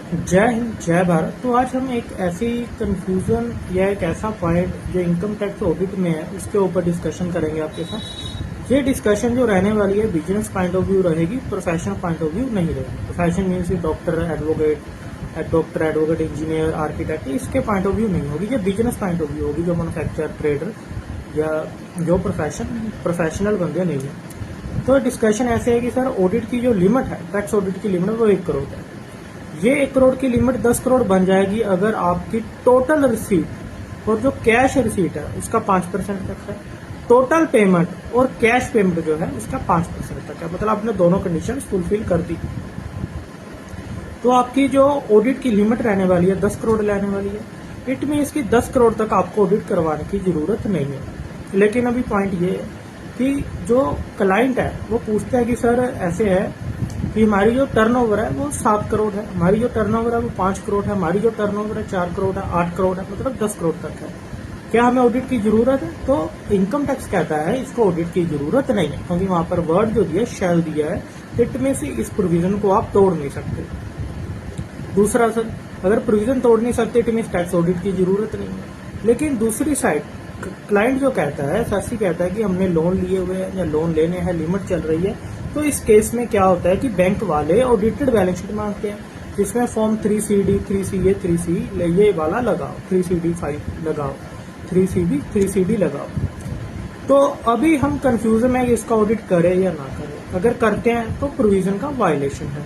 जय हिंद जय भारत। तो आज हम एक ऐसी कंफ्यूजन या एक ऐसा पॉइंट जो इनकम टैक्स ऑडिट में है उसके ऊपर डिस्कशन करेंगे आपके साथ। ये डिस्कशन जो रहने वाली है बिजनेस पॉइंट ऑफ व्यू रहेगी, प्रोफेशनल पॉइंट ऑफ व्यू नहीं रहेगी। Profession means doctor advocate engineer architect, इसके पॉइंट ऑफ व्यू नहीं होगी। ये बिजनेस पॉइंट ऑफ व्यू होगी जो मैन्युफैक्चर ट्रेडर या जो प्रोफेशनल बंदे नहीं है। तो डिस्कशन ऐसे है कि सर ऑडिट की जो लिमिट है, टैक्स ऑडिट की लिमिट वो 1 करोड़ है। ये 1 करोड़ की लिमिट 10 करोड़ बन जाएगी अगर आपकी टोटल रिसीट और जो कैश रिसीट है उसका 5% तक है, टोटल पेमेंट और कैश पेमेंट जो है उसका 5% तक है। मतलब आपने दोनों कंडीशन फुलफिल कर दी तो आपकी जो ऑडिट की लिमिट रहने वाली है 10 करोड़ रहने वाली है। इट मीन्स कि 10 करोड़ तक आपको ऑडिट करवाने की जरूरत नहीं है। लेकिन अभी पॉइंट ये है कि जो क्लाइंट है वो पूछता है कि सर ऐसे है कि हमारी जो टर्नओवर है वो 7 करोड़ है, हमारी जो टर्नओवर है वो 5 करोड़ है, हमारी जो टर्नओवर है 4 करोड़ है, 8 करोड़ है, मतलब 10 करोड़ तक है। क्या हमें ऑडिट की जरूरत है? तो इनकम टैक्स कहता है इसको ऑडिट की जरूरत नहीं है, क्योंकि वहां पर वर्ड जो दिया शैल दिया है। इट में से इस प्रोविजन को आप तोड़ नहीं सकते। दूसरा सर, अगर प्रोविजन तोड़ नहीं सकते इट मीन टैक्स ऑडिट की जरूरत नहीं है। लेकिन दूसरी साइड क्लाइंट जो कहता है, सासी कहता है कि हमने लोन लिए हुए हैं या लोन लेने हैं, लिमिट चल रही है, तो इस केस में क्या होता है कि बैंक वाले ऑडिटेड बैलेंस शीट मांगते हैं, जिसमें फॉर्म 3CD 3CA 3C ये वाला लगाओ, 3CD 5 लगाओ, 3CB 3CD लगाओ। तो अभी हम कंफ्यूजन है कि इसका ऑडिट करें या ना करें। अगर करते हैं तो प्रोविजन का वायलेशन है।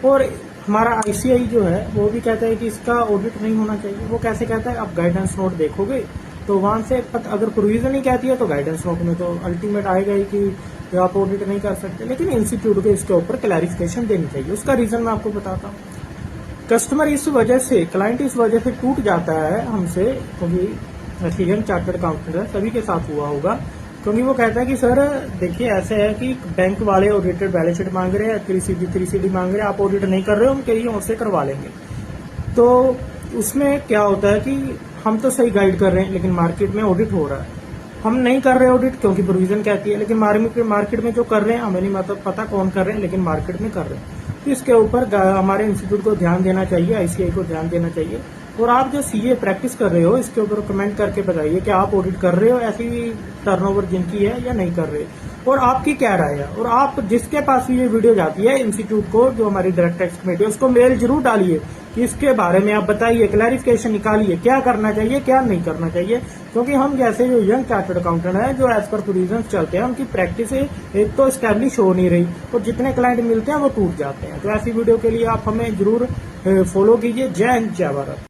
और हमारा ICAI जो है वो भी कहता है कि इसका ऑडिट नहीं होना चाहिए। वो कैसे कहता है, आप गाइडेंस नोट देखोगे तो वहां से अगर प्रोविजन ही कहती है तो गाइडेंस नोट में तो अल्टीमेट आएगा ही कि आप ऑडिट नहीं कर सकते। लेकिन इंस्टीट्यूट को इसके ऊपर क्लैरिफिकेशन देनी चाहिए। उसका रीजन मैं आपको बताता हूँ। कस्टमर इस वजह से, क्लाइंट इस वजह से टूट जाता है हमसे, क्योंकि यंग चार्टर्ड अकाउंटेंट है, सभी के साथ हुआ होगा। क्योंकि वो कहता है कि सर देखिए ऐसे है कि बैंक वाले ऑडिटेड बैलेंस शीट मांग रहे हैं, 3CD मांग रहे हैं, आप ऑडिट नहीं कर रहे हो, हम कहीं और से करवा लेंगे। तो उसमें क्या होता है कि हम तो सही गाइड कर रहे हैं लेकिन मार्केट में ऑडिट हो रहा है। हम नहीं कर रहे ऑडिट क्योंकि प्रोविजन कहती है, लेकिन मार्केट में जो कर रहे हैं हमें नहीं मतलब पता कौन कर रहे हैं, लेकिन मार्केट में कर रहे हैं। तो इसके ऊपर हमारे इंस्टीट्यूट को ध्यान देना चाहिए, ICAI को ध्यान देना चाहिए। और आप जो CA प्रैक्टिस कर रहे हो इसके ऊपर कमेंट करके बताइए कि आप ऑडिट कर रहे हो ऐसी टर्नओवर जिनकी है या नहीं कर रहे, और आपकी क्या राय है। और आप जिसके पास भी ये वीडियो जाती है इंस्टीट्यूट को, जो हमारी डायरेक्ट टैक्स कमेटी है, उसको मेल जरूर डालिए कि इसके बारे में आप बताइए, क्लैरिफिकेशन निकालिए, क्या करना चाहिए क्या नहीं करना चाहिए। क्योंकि हम जैसे जो यंग चार्टर्ड अकाउंटेंट है जो एज पर प्रोविजन चलते हैं, उनकी प्रैक्टिस एक तो स्टैब्लिश हो नहीं रही और जितने क्लाइंट मिलते हैं वो टूट जाते हैं। तो ऐसी वीडियो के लिए आप हमें जरूर फॉलो कीजिए। जय हिंद जय भारत।